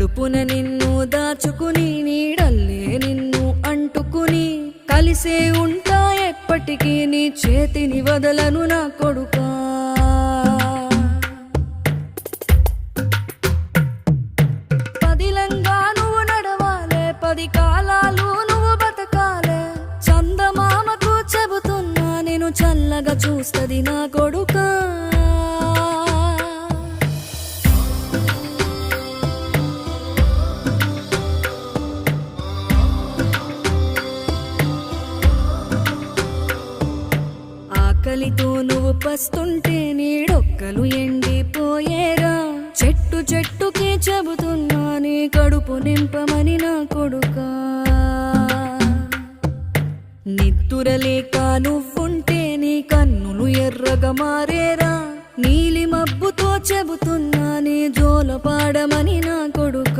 కడుపున నిన్ను దాచుకుని నీడల్లే నిన్ను అంటుకుని కలిసే ఉంటా ఎప్పటికీ నీ చేతిని వదలను నా కొడుకా. పదిలంగా నువ్వు నడవాలే, 10 కాలాలు నువ్వు బతకాలే. చందమామకు చెబుతున్నా నేను చల్లగా చూస్తది నా కొడుకా. ఆకలితో నువ్వు పస్తుంటే నీడొక్కలు ఎండిపోయేరా. చెట్టు చెట్టుకి చెబుతున్నా నీ కడుపు నింపమని నా కొడుకా. నిద్దురలేక నువ్వుంటే నీ కన్నులు ఎర్రగా మారేరా. నీలి మబ్బుతో చెబుతున్నా నీ జోల పాడమని నా కొడుకా.